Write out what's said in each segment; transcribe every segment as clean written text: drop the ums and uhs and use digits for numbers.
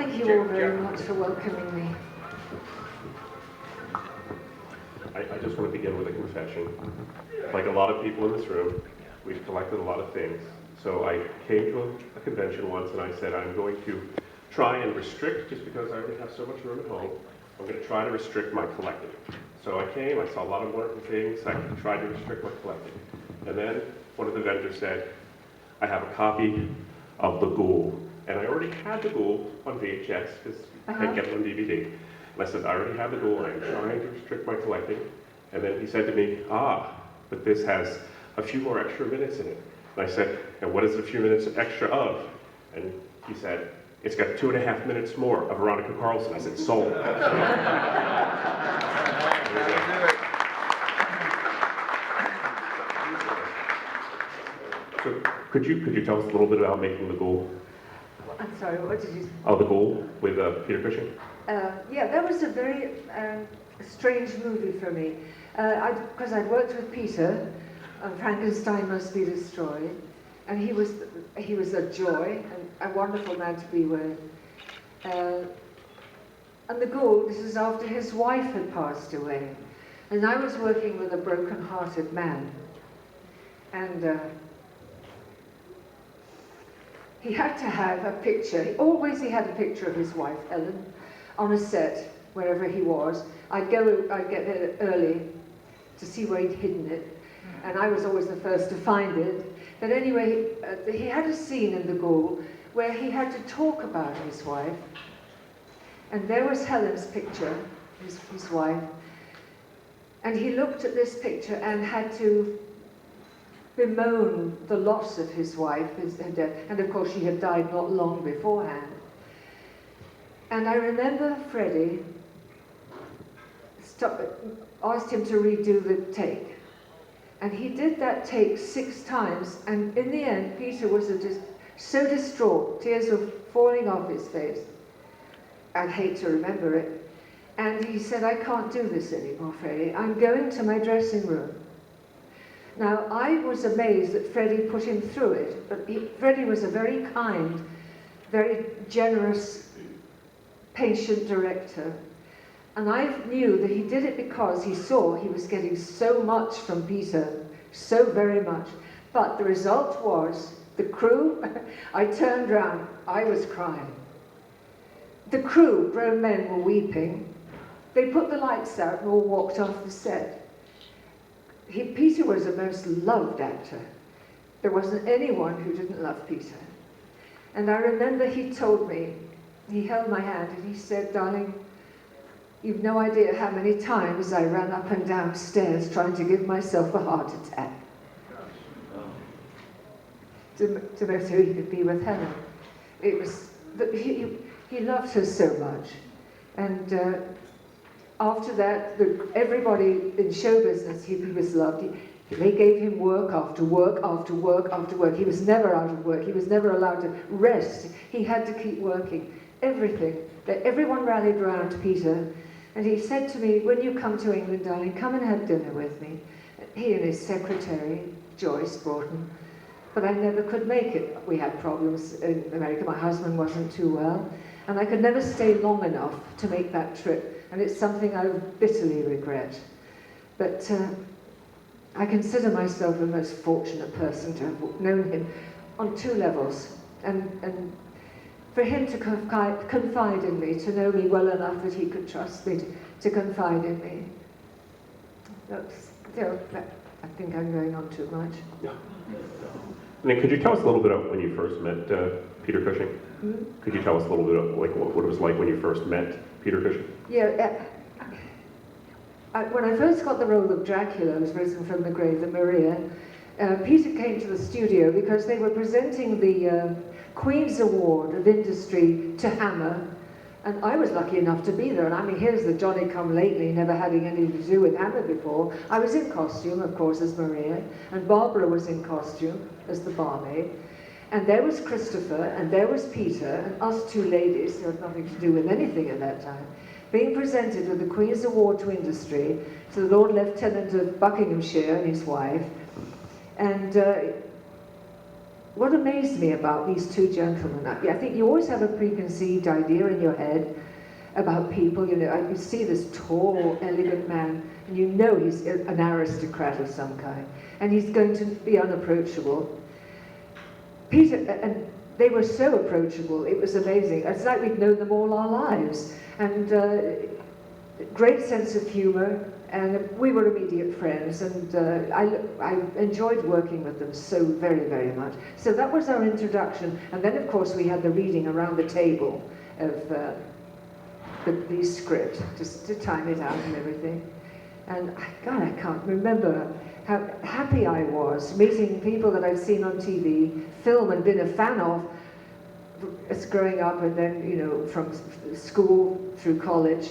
Thank you all very much for welcoming me. I just want to begin with a confession. Like a lot of people in this room, we've collected a lot of things. So I came to a convention once and I said, I'm going to try and restrict, just because I already have so much room at home, I'm going to try to restrict my collecting. So I came, I saw a lot of wonderful things, I tried to restrict my collecting. And then one of the vendors said, I have a copy of The Ghoul. And I already had The Ghoul on VHS, because I can't get it on DVD. And I said, I already have The Ghoul, I'm trying to restrict my collecting. And then he said to me, but this has a few more extra minutes in it. And I said, and what is a few minutes extra of? And he said, it's got 2.5 minutes more of Veronica Carlson. I said, sold. So could you tell us a little bit about making The Ghoul? I'm sorry, what did you say? Oh, The Ghoul with Peter Cushing? Yeah, that was a very strange movie for me. Because I'd worked with Peter on Frankenstein Must Be Destroyed, and he was a joy and a wonderful man to be with. And The Ghoul, this is after his wife had passed away, and I was working with a broken-hearted man, and he had to have a picture. He had a picture of his wife, Ellen, on a set wherever he was. I'd get there early to see where he'd hidden it, and I was always the first to find it. But anyway, he had a scene in The Ghoul where he had to talk about his wife, and there was Helen's picture, his wife, and he looked at this picture and had to bemoan the loss of his wife, her death, and of course she had died not long beforehand. And I remember Freddie asked him to redo the take. And he did that take 6 times, and in the end, Peter was so distraught, tears were falling off his face. I'd hate to remember it. And he said, I can't do this anymore, Freddie. I'm going to my dressing room. Now, I was amazed that Freddie put him through it, but Freddie was a very kind, very generous, patient director. And I knew that he did it because he saw he was getting so much from Peter, so very much. But the result was, the crew, I turned round, I was crying. The crew, grown men, were weeping. They put the lights out and all walked off the set. Peter was the most loved actor. There wasn't anyone who didn't love Peter. And I remember he told me, he held my hand and he said, darling, you've no idea how many times I ran up and down stairs trying to give myself a heart attack. To know so he could be with Helen. It was, he loved her so much. And after that, everybody in show business, he was loved. They gave him work after work after work after work. He was never out of work. He was never allowed to rest. He had to keep working. Everything. Everyone rallied round Peter. And he said to me, when you come to England, darling, come and have dinner with me. He and his secretary, Joyce Broughton. But I never could make it. We had problems in America. My husband wasn't too well. And I could never stay long enough to make that trip. And it's something I bitterly regret. But I consider myself the most fortunate person to have known him on 2 levels. And for him to confide in me, to know me well enough that he could trust me to confide in me. I think I'm going on too much. Yeah. And then could you tell us a little bit about when you first met Peter Cushing? Mm-hmm. Could you tell us a little bit of what it was like when you first met Peter Cushing? Yeah. When I first got the role of Dracula, I was risen from the grave, the Maria, Peter came to the studio because they were presenting the Queen's Award of Industry to Hammer, and I was lucky enough to be there. And I mean, here's the Johnny-come-lately, never having anything to do with Hammer before. I was in costume, of course, as Maria, and Barbara was in costume as the barmaid. And there was Christopher, and there was Peter, and us 2 ladies, who had nothing to do with anything at that time, being presented with the Queen's Award to Industry to the Lord Lieutenant of Buckinghamshire and his wife. And what amazed me about these two gentlemen, I think you always have a preconceived idea in your head about people, you know, you see this tall, elegant man, and you know he's an aristocrat of some kind, and he's going to be unapproachable. Peter, and they were so approachable, it was amazing. It's like we'd known them all our lives, and great sense of humor, and we were immediate friends, and I enjoyed working with them so very, very much. So that was our introduction, and then of course we had the reading around the table of the script, just to time it out and everything. And God, I can't remember how happy I was meeting people that I've seen on TV, film, and been a fan of as growing up, and then, you know, from school through college.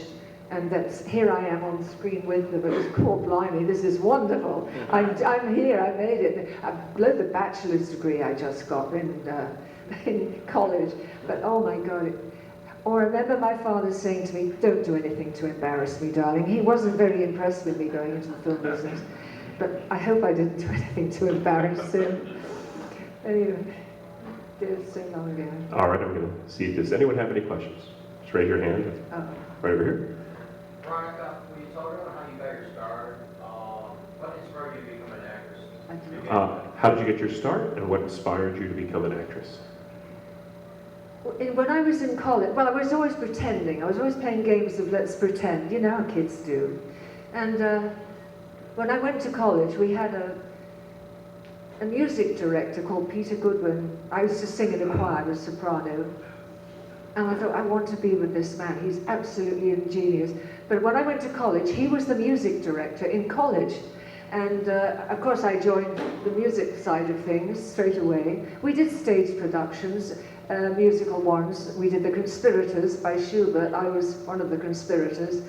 And that's, here I am on screen with them. It was, cool, blimey, this is wonderful. I'm here, I made it. I've blown the bachelor's degree I just got in college. But oh my God. Or I remember my father saying to me, don't do anything to embarrass me, darling. He wasn't very impressed with me going into the film business. But I hope I didn't do anything to embarrass him. Anyway, did it so long ago. All right, I'm going to see, does anyone have any questions? Just raise your hand. Right over here. Veronica, when you talk about how you got your start, what inspired you to become an actress? How did you get your start, and what inspired you to become an actress? When I was in college, well, I was always pretending. I was always playing games of let's pretend, you know how kids do. And when I went to college, we had a music director called Peter Goodwin. I used to sing in a choir, I was soprano. And I thought, I want to be with this man. He's absolutely ingenious. But when I went to college, he was the music director in college. And of course, I joined the music side of things straight away. We did stage productions, musical ones. We did The Conspirators by Schubert. I was one of the conspirators.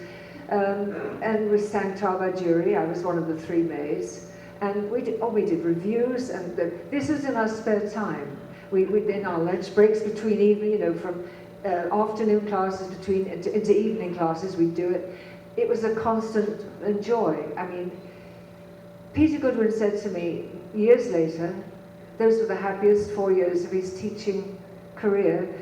And we sang Tabajuri. I was one of the three maids. And we did reviews. And this was in our spare time. In our lunch breaks between evening, you know, from afternoon classes into evening classes, we'd do it. It was a constant joy. I mean, Peter Goodwin said to me years later, those were the happiest 4 years of his teaching career.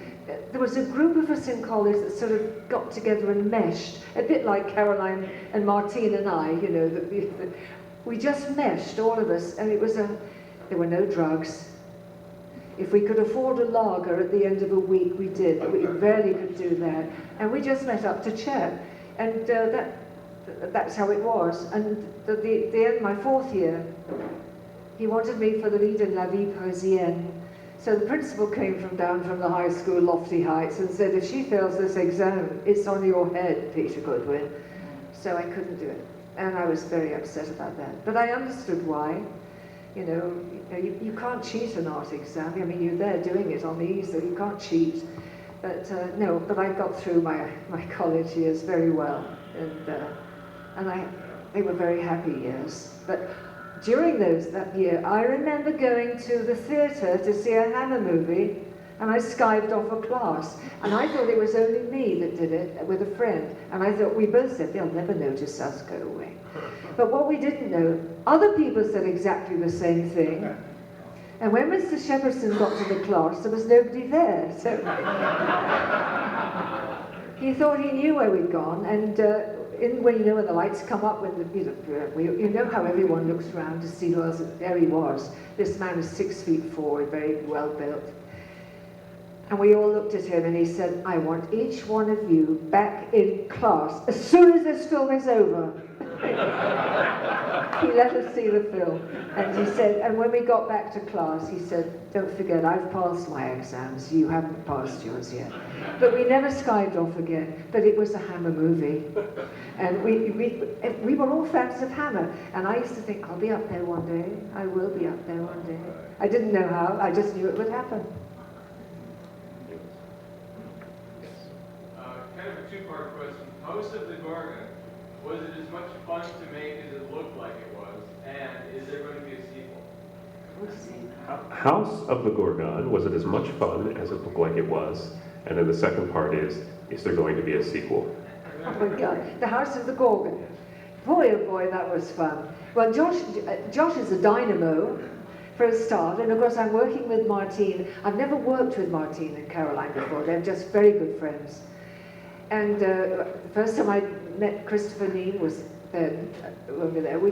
There was a group of us in college that sort of got together and meshed, a bit like Caroline and Martine and I, you know, we just meshed, all of us, and it was there were no drugs. If we could afford a lager at the end of a week, we did. We rarely could do that. And we just met up to chat. And that's how it was. And the end, my fourth year, he wanted me for the lead in La Vie Parisienne. So the principal came down from the high school, Lofty Heights, and said, if she fails this exam, it's on your head, Peter Goodwin. So I couldn't do it. And I was very upset about that. But I understood why. You know, you can't cheat an art exam. I mean, you're there doing it on the easel. You can't cheat. But no, but I got through my college years very well, and they were very happy years. But during that year, I remember going to the theatre to see a Hammer movie, and I skived off a class. And I thought it was only me that did it with a friend. And I thought, we both said, they'll never notice us go away. But what we didn't know, other people said exactly the same thing. And when Mr. Shepperson got to the class, there was nobody there. So he thought he knew where we'd gone. And when the lights come up, you know how everyone looks around to see who else. There he was. This man was 6'4", very well built. And we all looked at him, and he said, I want each one of you back in class as soon as this film is over. He let us see the film. And he said, and when we got back to class, he said, don't forget, I've passed my exams. You haven't passed yours yet. But we never skived off again. But it was a Hammer movie. And we were all fans of Hammer. And I used to think, I'll be up there one day. I will be up there one day. I didn't know how. I just knew it would happen. Kind of a two-part question. House of the Gorgon, was it as much fun to make as it looked like it was? And is there going to be a sequel? House of the Gorgon, was it as much fun as it looked like it was? And then the second part is there going to be a sequel? Oh my God, the House of the Gorgon. Boy, oh boy, that was fun. Well, Josh is a dynamo, for a start. And of course I'm working with Martine. I've never worked with Martine and Caroline before. They're just very good friends. And the first time I met Christopher Neame was then when we were there.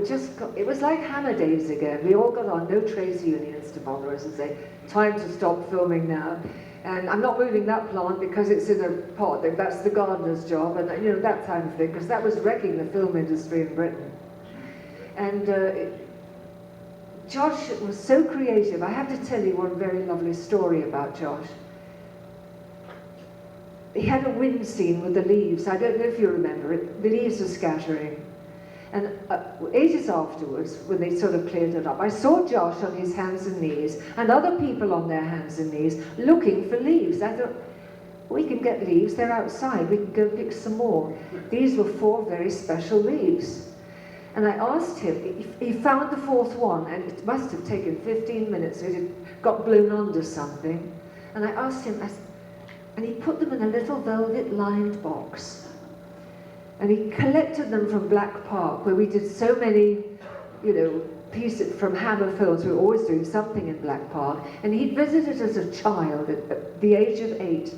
It was like Hammer days again. We all got on, no trades unions to bother us and say, time to stop filming now. And I'm not moving that plant because it's in a pot. That's the gardener's job, and you know, that kind of thing, because that was wrecking the film industry in Britain. And Josh was so creative. I have to tell you one very lovely story about Josh. He had a wind scene with the leaves. I don't know if you remember it. The leaves were scattering. And ages afterwards, when they sort of cleared it up, I saw Josh on his hands and knees, and other people on their hands and knees, looking for leaves. I thought, we can get leaves, they're outside, we can go pick some more. These were 4 very special leaves. And I asked him, he found the 4th one, and it must have taken 15 minutes, it had got blown under something. And I asked him, and he put them in a little velvet-lined box. And he collected them from Black Park, where we did so many, you know, pieces from Hammer Films. We were always doing something in Black Park. And he visited as a child at the age of 8.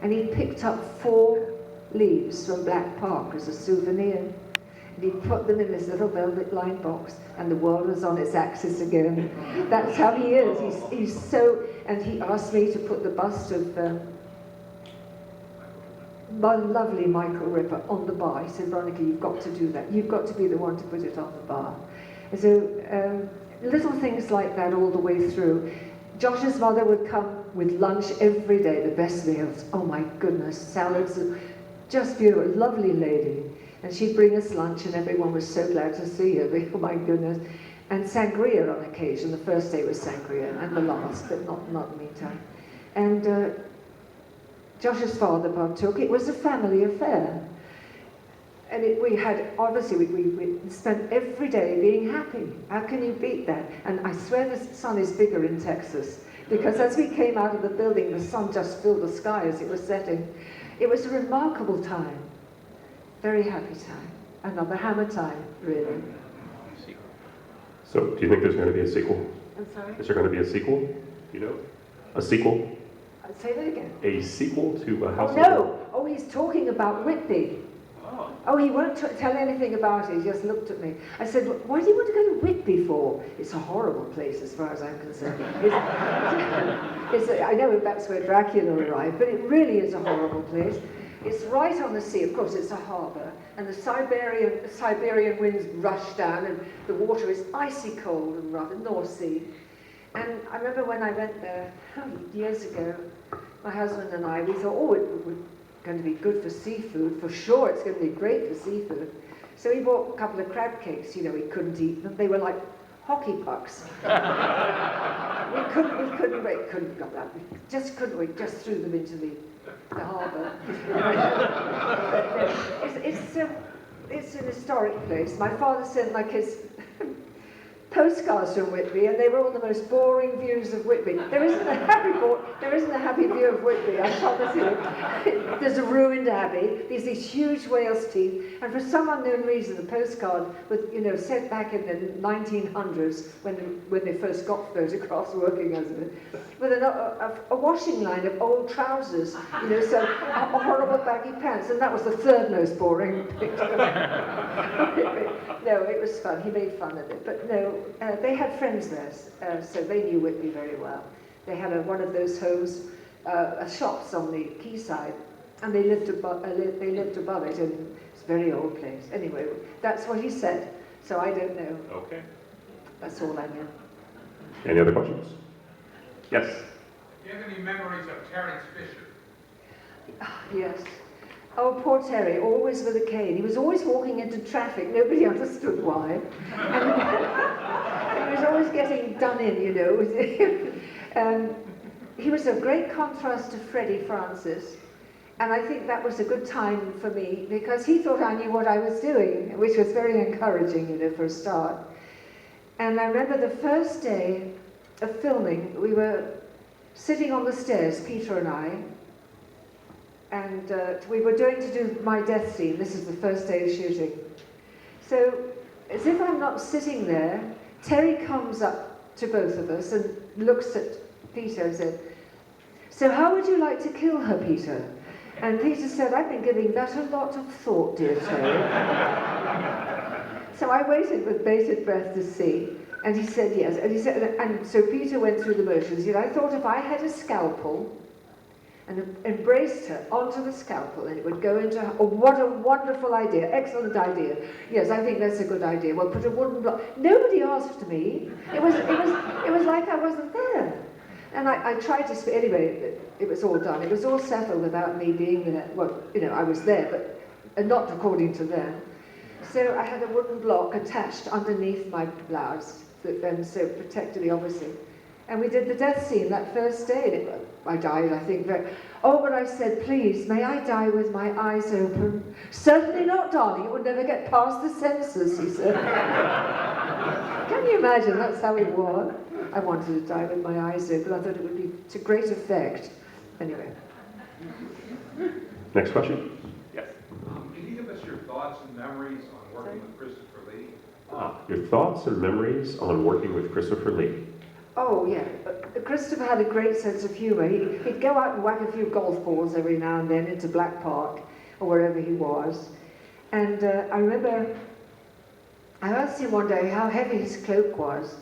And he picked up 4 leaves from Black Park as a souvenir. And he put them in this little velvet-lined box, and the world was on its axis again. That's how he is. He's so... And he asked me to put the bust of... my lovely Michael Ripper on the bar. He said, Veronica, you've got to do that. You've got to be the one to put it on the bar. And so little things like that all the way through. Josh's mother would come with lunch every day, the best meals. Oh my goodness, salads, just beautiful, lovely lady. And she'd bring us lunch and everyone was so glad to see her. Oh my goodness. And sangria on occasion. The first day was sangria and the last, but not in the meantime. And Josh's father partook. It was a family affair. And we had, obviously, we spent every day being happy. How can you beat that? And I swear the sun is bigger in Texas, because as we came out of the building, the sun just filled the sky as it was setting. It was a remarkable time. Very happy time. Another Hammer time, really. So, do you think there's going to be a sequel? I'm sorry? Is there going to be a sequel? Do you know? A sequel? Say that again. A sequel to House of No! Oh, he's talking about Whitby. Oh, he won't tell anything about it. He just looked at me. I said, why do you want to go to Whitby for? It's a horrible place as far as I'm concerned. I know that's where Dracula arrived, but it really is a horrible place. It's right on the sea. Of course, it's a harbour. And the Siberian winds rush down, and the water is icy cold and rough, North Sea. And I remember when I went there years ago, my husband and I, we thought, oh, it was going to be good for seafood. For sure, it's going to be great for seafood. So we bought a couple of crab cakes. You know, we couldn't eat them. They were like hockey pucks. we couldn't got that. We just couldn't. We just threw them into the harbour. It's an historic place. My father sent my kids postcards from Whitby, and they were all the most boring views of Whitby. There isn't a happy view of Whitby, I promise you. There's a ruined abbey, there's these huge whale's teeth, and for some unknown reason, the postcard was, you know, set back in the 1900s when they first got photographs working as it, with a washing line of old trousers, you know, so horrible baggy pants, and that was the 3rd most boring picture. No, it was fun. He made fun of it, but no. They had friends there, so they knew Whitby very well. They had one of those homes, shops on the quayside, and they lived above it, and it's a very old place. Anyway, that's what he said, so I don't know. Okay. That's all I know. Any other questions? Yes. Do you have any memories of Terence Fisher? Yes. Oh, poor Terry, always with a cane. He was always walking into traffic. Nobody understood why. And he was always getting done in, you know. He was a great contrast to Freddie Francis. And I think that was a good time for me, because he thought I knew what I was doing, which was very encouraging, you know, for a start. And I remember the first day of filming, we were sitting on the stairs, Peter and I, and we were going to do my death scene. This is the first day of shooting. So, as if I'm not sitting there, Terry comes up to both of us and looks at Peter and said, "So how would you like to kill her, Peter?" And Peter said, "I've been giving that a lot of thought, dear Terry." So I waited with bated breath to see, and he said yes. And he said, and so Peter went through the motions. He said, "I thought if I had a scalpel and embraced her onto the scalpel, and it would go into her. Oh, what a wonderful idea! Excellent idea. Yes, I think that's a good idea. Well, put a wooden block." Nobody asked me. It was like I wasn't there. And I tried to speak. Anyway, it was all done. It was all settled without me being there. Well, I was there, but not according to them. So I had a wooden block attached underneath my blouse, and so it protected me, obviously. And we did the death scene that first day. I died, I think. But I said, "Please, may I die with my eyes open?" "Certainly not, darling. It would never get past the censors," he said. Can you imagine? That's how it was. I wanted to die with my eyes open. I thought it would be to great effect. Anyway. Next question? Yes. Can you give us your thoughts and memories on working with Christopher Lee? Your thoughts and memories on working with Christopher Lee. Oh, yeah. Christopher had a great sense of humour. He'd go out and whack a few golf balls every now and then into Black Park or wherever he was. And I remember I asked him one day how heavy his cloak was.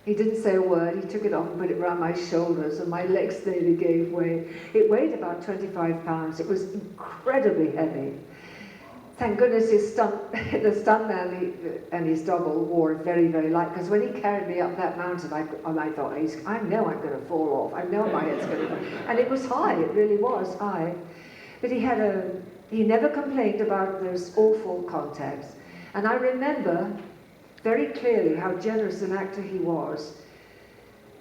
He didn't say a word. He took it off and put it around my shoulders, and my legs nearly gave way. It weighed about 25 pounds. It was incredibly heavy. Thank goodness the stuntman and his double wore it very, very light, because when he carried me up that mountain, I thought, I know I'm going to fall off. I know my head's going to... And it was high. It really was high. But he never complained about those awful contacts. And I remember very clearly how generous an actor he was.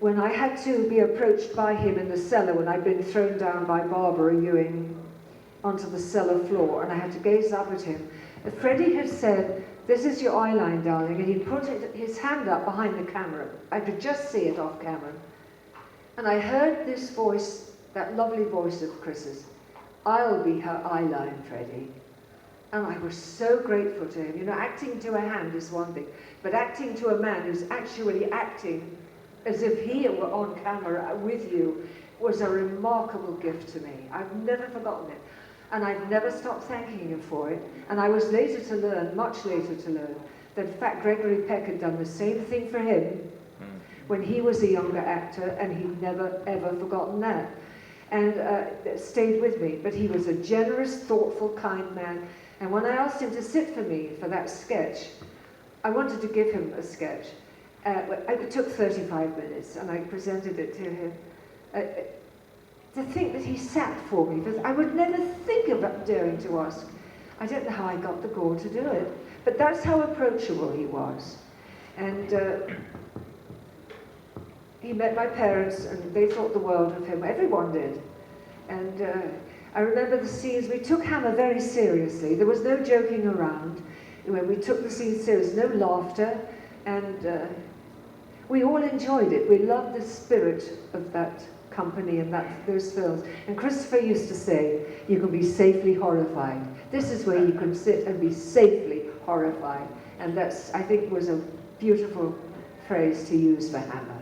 When I had to be approached by him in the cellar, when I'd been thrown down by Barbara Ewing onto the cellar floor, and I had to gaze up at him, Freddie had said, "This is your eye line, darling," and he put his hand up behind the camera. I could just see it off camera. And I heard this voice, that lovely voice of Chris's, "I'll be her eye line, Freddie." And I was so grateful to him. Acting to a hand is one thing, but acting to a man who's actually acting as if he were on camera with you was a remarkable gift to me. I've never forgotten it. And I've never stopped thanking him for it. And I was later to learn, much later to learn, that in fact Gregory Peck had done the same thing for him when he was a younger actor, and he'd never ever forgotten that. And it stayed with me. But he was a generous, thoughtful, kind man. And when I asked him to sit for me for that sketch, I wanted to give him a sketch. It took 35 minutes, and I presented it to him. To think that he sat for me, because I would never think about daring to ask. I don't know how I got the gall to do it, but that's how approachable he was. And he met my parents, and they thought the world of him. Everyone did. And I remember the scenes. We took Hammer very seriously. There was no joking around. We took the scenes seriously, no laughter, and we all enjoyed it. We loved the spirit of that company and those films. And Christopher used to say, "You can be safely horrified. This is where you can sit and be safely horrified." And that's, I think, was a beautiful phrase to use for Hammer.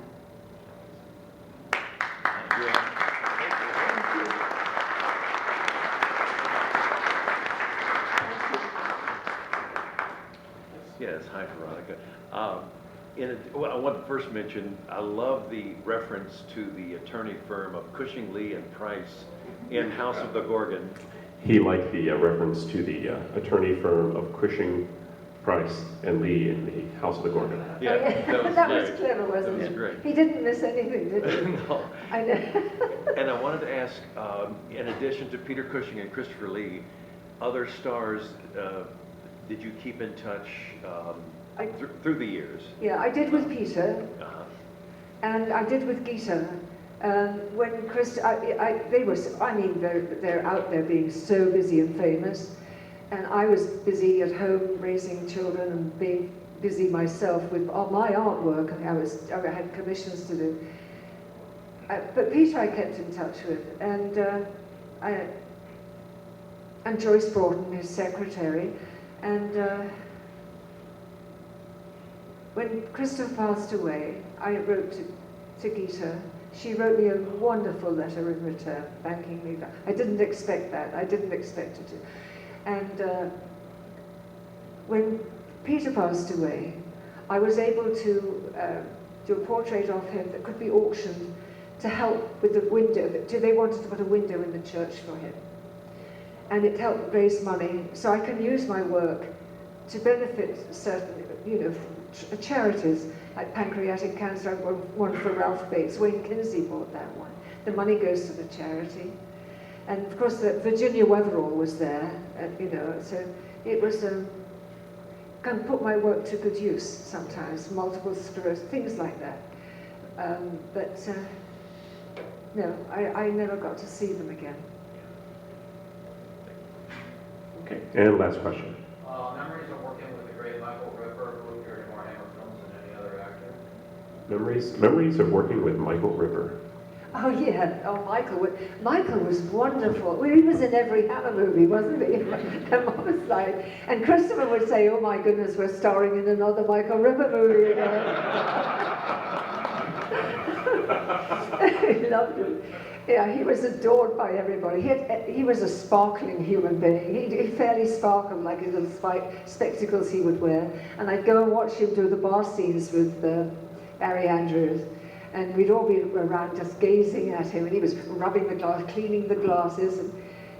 Yes, hi Veronica. I want to first mention, I love the reference to the attorney firm of Cushing, Lee and Price in House of the Gorgon. He liked the reference to the attorney firm of Cushing, Price, and Lee in the House of the Gorgon. Yeah, that was clever, wasn't it? That was great. He didn't miss anything, did he? No. I know. And I wanted to ask, in addition to Peter Cushing and Christopher Lee, other stars, did you keep in touch through the years? Yeah, I did with Peter, and I did with Gita. When Chris, they're out there being so busy and famous, and I was busy at home raising children and being busy myself with my artwork. I had commissions to do. But Peter I kept in touch with, and Joyce Broughton, his secretary, and when Christopher passed away, I wrote to Gita. She wrote me a wonderful letter in return, thanking me. I didn't expect that. I didn't expect her to. And when Peter passed away, I was able to do a portrait of him that could be auctioned to help with the window. They wanted to put a window in the church for him. And it helped raise money, so I can use my work to benefit certain, charities, like pancreatic cancer. I won one for Ralph Bates. Wayne Kinsey bought that one. The money goes to the charity. And of course, Virginia Weatherall was there, so it was can put my work to good use sometimes, multiple sclerosis, things like that. No, I never got to see them again. Okay, and last question. Memories of working with the great Michael Ripper, who appeared in more Hammer films than any other actor. Memories of working with Michael Ripper. Oh yeah, Michael was wonderful. Well, he was in every Hammer movie, wasn't he? The mother's side. And Christopher would say, "Oh my goodness, we're starring in another Michael Ripper movie again." He loved it. Yeah, he was adored by everybody. He was a sparkling human being. He fairly sparkled, like his little spectacles he would wear. And I'd go and watch him do the bar scenes with Barry Andrews. And we'd all be around just gazing at him. And he was rubbing the glass, cleaning the glasses. And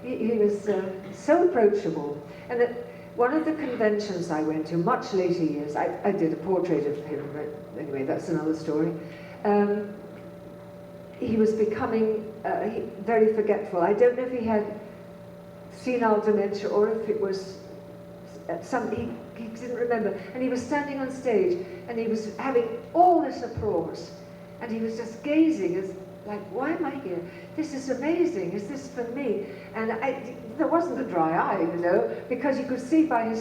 he was so approachable. And at one of the conventions I went to, much later years, I did a portrait of him, but anyway, that's another story. He was becoming very forgetful. I don't know if he had senile dementia or if it was he didn't remember. And he was standing on stage and he was having all this applause. And he was just gazing as like, why am I here? This is amazing. Is this for me? And there wasn't a dry eye, because you could see by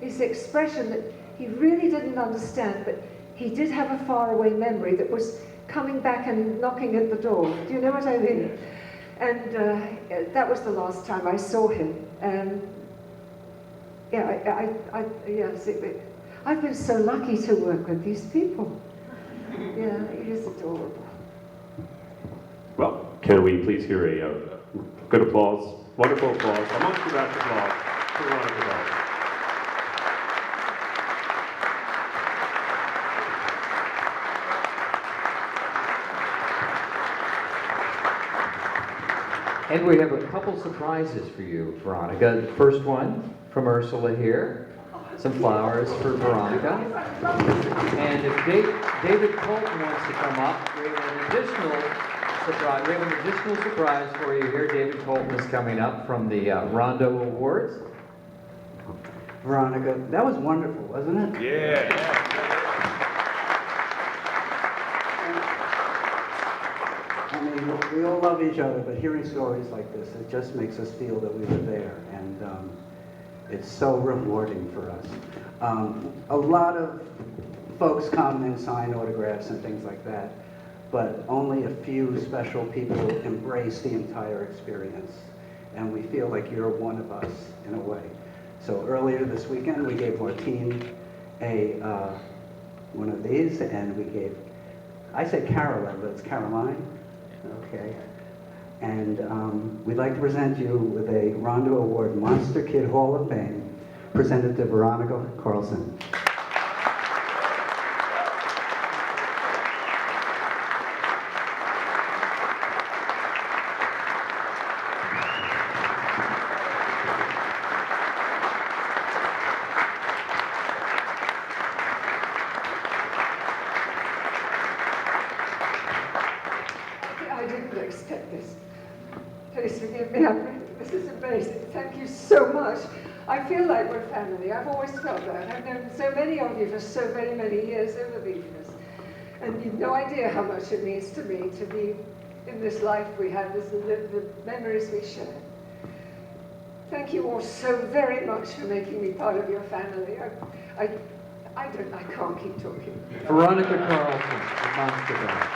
his expression that he really didn't understand, but he did have a faraway memory that was coming back and knocking at the door. Do you know what I mean? And that was the last time I saw him. I've been so lucky to work with these people. Yeah, it is adorable. Well, can we please hear a good applause, wonderful applause, a monster back applause for Veronica Carlson. And we have a couple surprises for you, Veronica. The first one from Ursula here. Some flowers for Veronica. And if David Colton wants to come up, we have an additional surprise for you here. David Colton is coming up from the Rondo Awards. Veronica, that was wonderful, wasn't it? Yeah. I mean, we all love each other, but hearing stories like this, it just makes us feel that we were there, and it's so rewarding for us. A lot of folks come and sign autographs and things like that, but only a few special people embrace the entire experience, and we feel like you're one of us in a way. So earlier this weekend, we gave our team one of these, and we gave, I said Caroline, but it's Caroline. Okay. And we'd like to present you with a Rondo Award Monster Kid Hall of Fame presented to Veronica Carlson. I didn't expect this. Please forgive me. This is amazing. Thank you so much. I feel like we're family. I've always felt that. I've known so many of you for so many, many years over the years. And you've no idea how much it means to me to be in this life we have, the memories we share. Thank you all so very much for making me part of your family. I can't keep talking. Veronica Carlson, the Monster Dog.